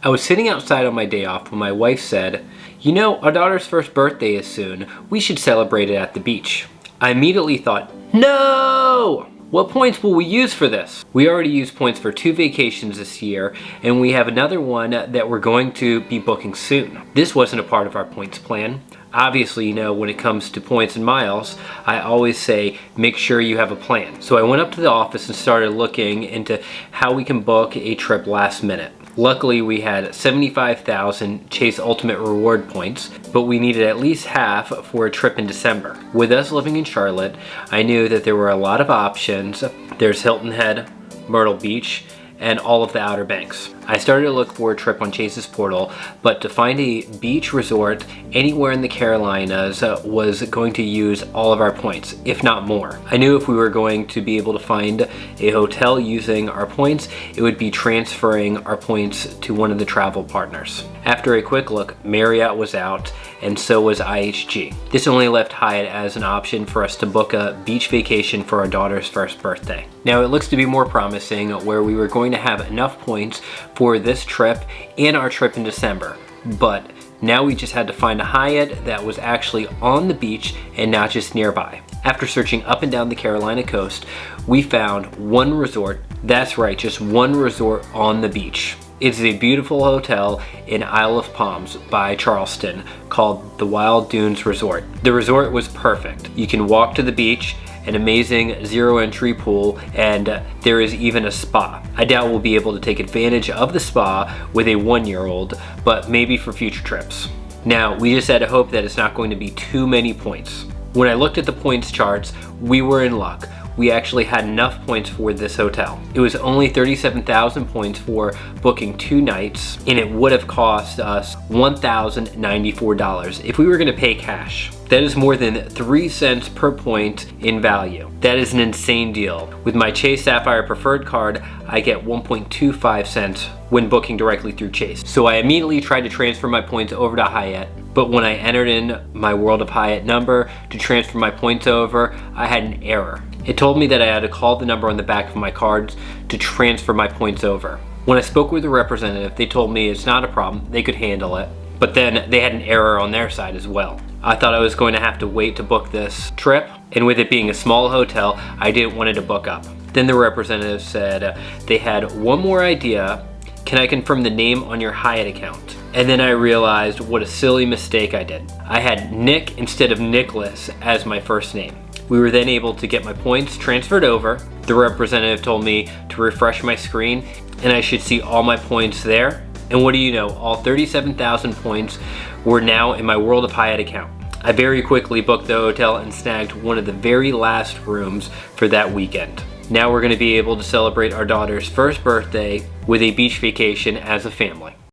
I was sitting outside on my day off when my wife said, "You know, our daughter's first birthday is soon. We should celebrate it at the beach." I immediately thought, no! What points will we use for this? We already used points for 2 vacations this year, and we have another one that we're going to be booking soon. This wasn't a part of our points plan. Obviously, you know, when it comes to points and miles, I always say, make sure you have a plan. So I went up to the office and started looking into how we can book a trip last minute. Luckily, we had 75,000 Chase Ultimate Reward points, but we needed at least half for a trip in December. With us living in Charlotte, I knew that there were a lot of options. There's Hilton Head, Myrtle Beach, and all of the Outer Banks. I started to look for a trip on Chase's portal, but to find a beach resort anywhere in the Carolinas was going to use all of our points, if not more. I knew if we were going to be able to find a hotel using our points, it would be transferring our points to one of the travel partners. After a quick look, Marriott was out, and so was IHG. This only left Hyatt as an option for us to book a beach vacation for our daughter's first birthday. Now it looks to be more promising, where we were going to have enough points for this trip and our trip in December. But now we just had to find a Hyatt that was actually on the beach and not just nearby. After searching up and down the Carolina coast, we found one resort. That's right, just one resort on the beach. It's a beautiful hotel in Isle of Palms by Charleston called the Wild Dunes Resort. The resort was perfect. You can walk to the beach, an amazing zero entry pool, and there is even a spa. I doubt we'll be able to take advantage of the spa with a 1-year-old, but maybe for future trips. Now, we just had to hope that it's not going to be too many points. When I looked at the points charts, we were in luck. We actually had enough points for this hotel. It was only 37,000 points for booking 2 nights, and it would have cost us $1,094 if we were gonna pay cash. That is more than 3 cents per point in value. That is an insane deal. With my Chase Sapphire Preferred card, I get 1.25 cents when booking directly through Chase. So I immediately tried to transfer my points over to Hyatt, but when I entered in my World of Hyatt number to transfer my points over, I had an error. It told me that I had to call the number on the back of my cards to transfer my points over. When I spoke with the representative, they told me it's not a problem, they could handle it. But then they had an error on their side as well. I thought I was going to have to wait to book this trip, and with it being a small hotel, I didn't want it to book up. Then the representative said they had one more idea. Can I confirm the name on your Hyatt account? And then I realized what a silly mistake I did. I had Nick instead of Nicholas as my first name. We were then able to get my points transferred over. The representative told me to refresh my screen and I should see all my points there. And what do you know, all 37,000 points were now in my World of Hyatt account. I very quickly booked the hotel and snagged one of the very last rooms for that weekend. Now we're gonna be able to celebrate our daughter's first birthday with a beach vacation as a family.